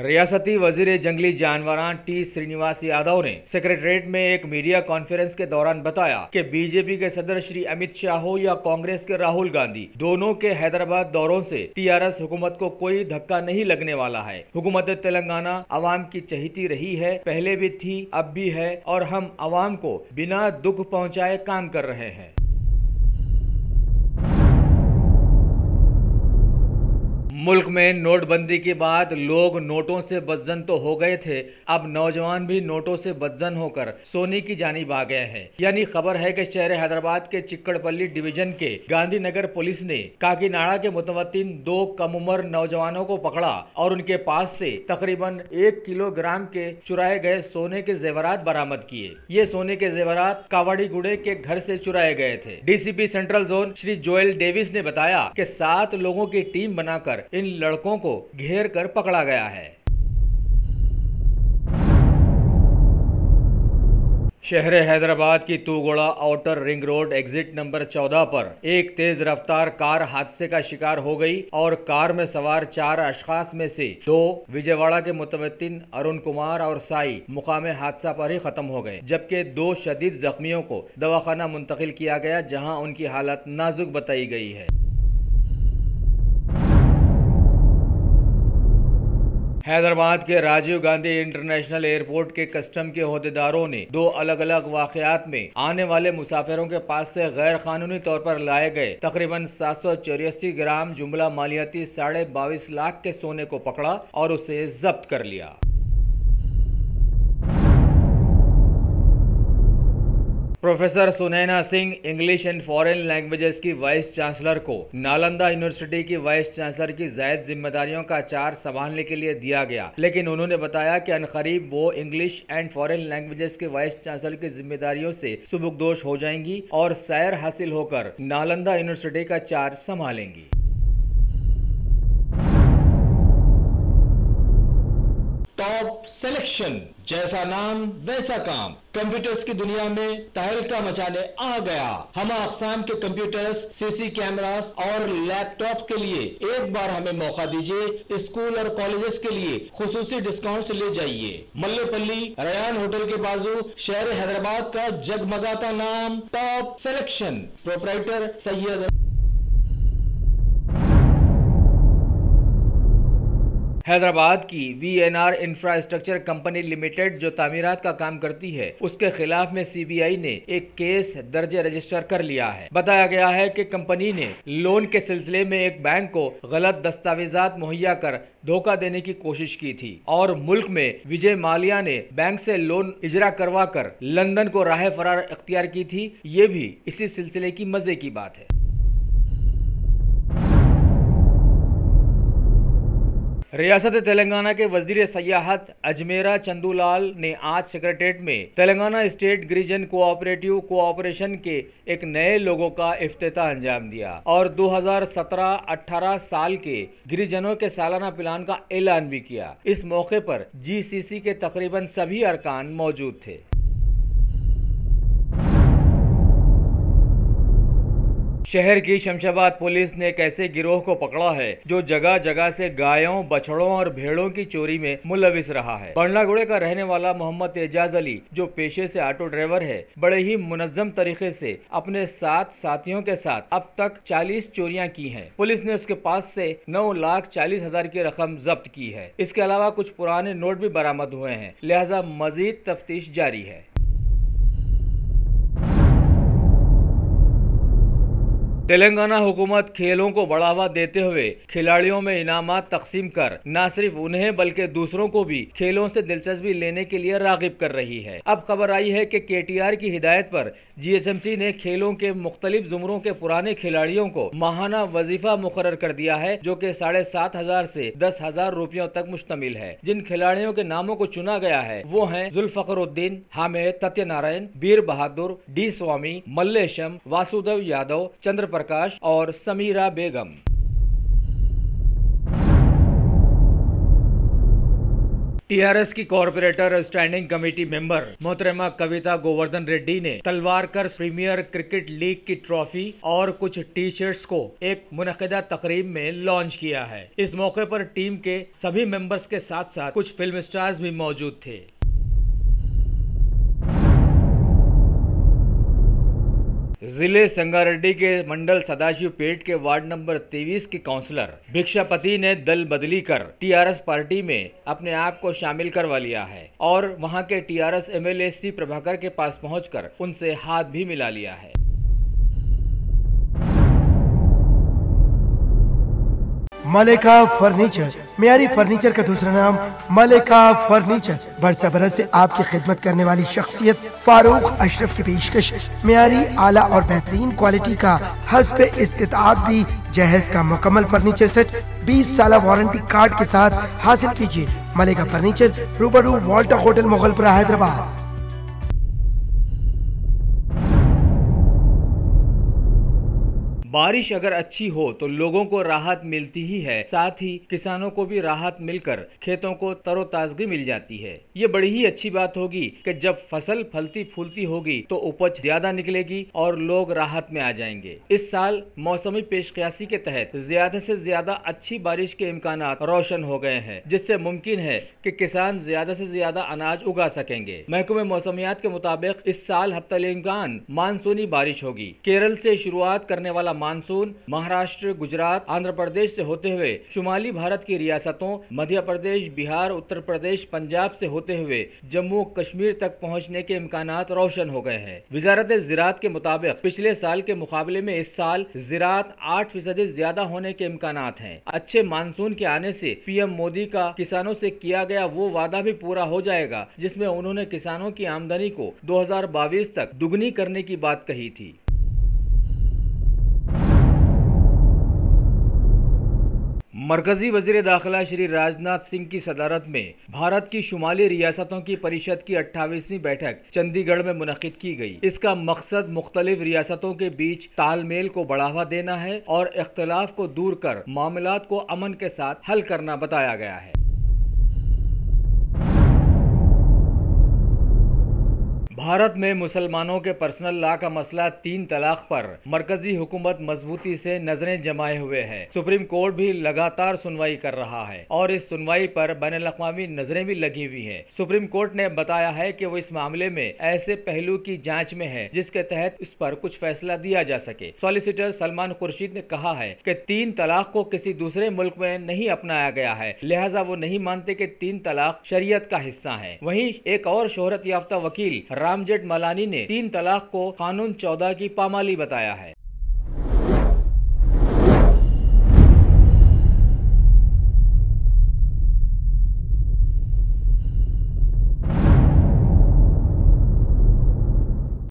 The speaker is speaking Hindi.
रियासती वजीर जंगली जानवरान टी श्रीनिवास यादव ने सेक्रेटरीट में एक मीडिया कॉन्फ्रेंस के दौरान बताया कि बीजेपी के सदर श्री अमित शाह हो या कांग्रेस के राहुल गांधी, दोनों के हैदराबाद दौरों से टीआरएस हुकूमत को कोई धक्का नहीं लगने वाला है। हुकूमत तेलंगाना अवाम की चहीती रही है, पहले भी थी, अब भी है और हम अवाम को बिना दुख पहुंचाए काम कर रहे हैं। मुल्क में नोटबंदी के बाद लोग नोटों से बदजन तो हो गए थे, अब नौजवान भी नोटों से बदजन होकर सोने की जानिब आ गए हैं। यानी खबर है कि शहर हैदराबाद के चिक्कड़पल्ली डिवीजन के गांधीनगर पुलिस ने काकीनाडा के मुतवत्तिन 2 कम उम्र नौजवानों को पकड़ा और उनके पास से तकरीबन 1 किलोग्राम के चुराए गए सोने के जेवरात बरामद किए। ये सोने के जेवरात कावड़ीगुड़े के घर से चुराए गए थे। DCP central zone Shri Joel Davies ने बताया कि 7 लोगों की टीम बनाकर इन लड़कों को घेर कर पकड़ा गया है। शहर हैदराबाद की तूगोड़ा outer ring road exit number 14 पर एक तेज रफ्तार कार हादसे का शिकार हो गई और कार में सवार 4 अशखास में से 2 विजयवाड़ा के मुतवत्तिन अरुण कुमार और साई मुकामे हादसा पर ही खत्म हो गए, जबकि 2 शदीद जख्मियों को दवाखाना मुंतकिल किया गया, जहां उनकी हालत नाजुक बताई गई है। हैदराबाद के राजीव गांधी इंटरनेशनल एयरपोर्ट के कस्टम के ओहदेदारों ने 2 अलग अलग वाकयात में आने वाले मुसाफिरों के पास से गैर कानूनी तौर पर लाए गए तकरीबन 784 ग्राम जुमला मालियाती 22.5 लाख के सोने को पकड़ा और उसे जब्त कर लिया। Professor Sunaina Singh English and foreign languages की वाइस चांसलर को नालंदा यूनिवर्सिटी की वाइस चांसलर की जायद जिम्मेदारियों का चार्ज संभालने के लिए दिया गया, लेकिन उन्होंने बताया कि अनकरीब वो इंग्लिश एंड फॉरेन लैंग्वेजेस के वाइस चांसलर की जिम्मेदारियों से सुबुकदोश हो जाएंगी और सैर हासिल होकर नालंदा यूनिवर्सिटी का चार्ज संभालेंगी। टॉप सिलेक्शन, जैसा नाम वैसा काम, कंप्यूटर्स की दुनिया में तहलका मचाने आ गया। हम अक़साम के कंप्यूटर्स, सीसी कैमरास और लैपटॉप के लिए एक बार हमें मौका दीजिए। स्कूल और कॉलेजेस के लिए खुसूसी डिस्काउंट ले जाइए। मल्लेपल्ली रयान होटल के बाजू शहर हैदराबाद का जगमगाता नाम top selection, proprietor Syed. Hyderabad की वीएनआर इंफ्रास्ट्रक्चर कंपनी लिमिटेड जो तामीरात का काम करती है, उसके खिलाफ में सीबीआई ने एक केस दर्ज रजिस्टर कर लिया है। बताया गया है कि कंपनी ने लोन के सिलसिले में एक बैंक को गलत दस्तावेजात मुहैया कर धोखा देने की कोशिश की थी और मुल्क में विजय माल्या ने बैंक से लोन इजरा करवा कर लंदन को राह फरार इख्तियार की थी। ये भी इसी सिलसिले की मजे की बात है। रियासत तेलंगाना के वजीर सयाहत अजमेरा चंदूलाल ने आज सेक्रेटरीट में Telangana state Girijan cooperative cooperation के एक नए लोगों का इफ्तिताह अंजाम दिया और 2017-18 साल के गिरिजनों के सालाना प्लान का ऐलान भी किया। इस मौके पर जीसीसी के तकरीबन सभी अरकान मौजूद थे। शहर की शमशाबाद पुलिस ने एक ऐसे गिरोह को पकड़ा है जो जगह जगह से गायों, बछड़ों और भेड़ों की चोरी में मुलविस रहा है। बंडलागुड़े का रहने वाला मोहम्मद एजाज अली, जो पेशे से ऑटो ड्राइवर है, बड़े ही मुनज्जम तरीके से अपने 7 साथियों के साथ अब तक 40 चोरियां की हैं। पुलिस ने उसके पास से 9,40,000 की रकम जब्त की है। इसके अलावा कुछ पुराने नोट भी बरामद हुए हैं, लिहाजा मजीद तफ्तीश जारी है। तेलंगाना हुकूमत खेलों को बढ़ावा देते हुए खिलाड़ियों में इनामात तकसीम कर न सिर्फ उन्हें बल्कि दूसरों को भी खेलों से दिलचस्पी लेने के लिए रागिब कर रही है। अब खबर आई है कि केटीआर की हिदायत पर जीएसएमसी ने खेलों के मुख्तलिफ जुमरों के पुराने खिलाड़ियों को माहाना वजीफा मुकर्रर कर दिया है, जो कि 7,500 से 10,000 रुपयों तक मुश्तमिल है। जिन खिलाड़ियों के नामों को चुना गया है वो हैं जुल्फकरुद्दीन, हामिद, सत्यनारायण, वीर बहादुर, डी स्वामी, मल्लेशम, वासुदेव यादव, चंद्र प्रकाश और समीरा बेगम। टीआरएस की कॉर्पोरेटर स्टैंडिंग कमेटी मेंबर मोहतरमा कविता गोवर्धन रेड्डी ने तलवारकर प्रीमियर क्रिकेट लीग की ट्रॉफी और कुछ टी शर्ट्स को एक मुनक़िदा तकरीब में लॉन्च किया है। इस मौके पर टीम के सभी मेंबर्स के साथ साथ कुछ फिल्म स्टार्स भी मौजूद थे। जिले संगारेड्डी के मंडल सदाशिवपेट के वार्ड नंबर 23 के काउंसलर भिक्षापति ने दल बदली कर टीआरएस पार्टी में अपने आप को शामिल करवा लिया है और वहां के टीआरएस एमएलए सी प्रभाकर के पास पहुंचकर उनसे हाथ भी मिला लिया है। मलिका फर्नीचर, मियारी फर्नीचर का दूसरा नाम मलिका फर्नीचर, बरसा बरस से आपकी खिदमत करने वाली शख्सियत फारूक अशरफ की पेशकश मियारी आला और बेहतरीन क्वालिटी का हस्ब इस्तिताअत भी जहेज का मुकम्मल फर्नीचर सेट 20 साल वारंटी कार्ड के साथ हासिल कीजिए। मलिका फर्नीचर, रूबरू वॉल्टर होटल मुगलपुरा, हैदराबाद। बारिश अगर अच्छी हो तो लोगों को राहत मिलती ही है, साथ ही किसानों को भी राहत मिलकर खेतों को तरोताजगी मिल जाती है। ये बड़ी ही अच्छी बात होगी कि जब फसल फलती फूलती होगी तो उपज ज्यादा निकलेगी और लोग राहत में आ जाएंगे। इस साल मौसमी पेशकयासी के तहत ज्यादा से ज्यादा अच्छी बारिश के इम्कानात रोशन हो गए हैं, जिससे मुमकिन है कि किसान ज्यादा से ज्यादा अनाज उगा सकेंगे। महकमे मौसमियात के मुताबिक इस साल हफ्तल इम्कान मानसूनी बारिश होगी। केरल से शुरुआत करने वाला मानसून महाराष्ट्र, गुजरात, आंध्र प्रदेश से होते हुए शुमाली भारत की रियासतों मध्य प्रदेश, बिहार, उत्तर प्रदेश, पंजाब से होते हुए जम्मू कश्मीर तक पहुंचने के इम्कानात रोशन हो गए हैं। वजारत ज़राअत के मुताबिक पिछले साल के मुकाबले में इस साल ज़राअत 8% ज्यादा होने के इम्कानात हैं। अच्छे मानसून के आने से पीएम मोदी का किसानों से किया गया वो वादा भी पूरा हो जाएगा, जिसमें उन्होंने किसानों की आमदनी को 2022 तक दुगनी करने की बात कही थी। मरकजी वजीर दाखिला श्री राजनाथ सिंह की सदारत में भारत की शुमाली रियासतों की परिषद की 28वीं बैठक चंडीगढ़ में मुनक्किद की गई। इसका मकसद मुख्तलिफ रियासतों के बीच तालमेल को बढ़ावा देना है और इख्तिलाफ को दूर कर मामलात को अमन के साथ हल करना बताया गया है। भारत में मुसलमानों के पर्सनल लॉ का मसला 3 तलाक पर मरकजी हुकूमत मजबूती से नजरें जमाए हुए है। सुप्रीम कोर्ट भी लगातार सुनवाई कर रहा है और इस सुनवाई पर बैनुल-अक़वामी नजरें भी लगी हुई हैं। सुप्रीम कोर्ट ने बताया है कि वो इस मामले में ऐसे पहलू की जांच में है जिसके तहत इस पर कुछ फैसला दिया जा सके। सॉलिसिटर सलमान खुर्शीद ने कहा है कि 3 तलाक को किसी दूसरे मुल्क में नहीं अपनाया गया है, लिहाजा वो नहीं मानते कि 3 तलाक शरीयत का हिस्सा है। वहीं एक और शोहरत याफ्ता वकील राम जेठमलानी ने 3 तलाक को कानून 14 की पामाली बताया है।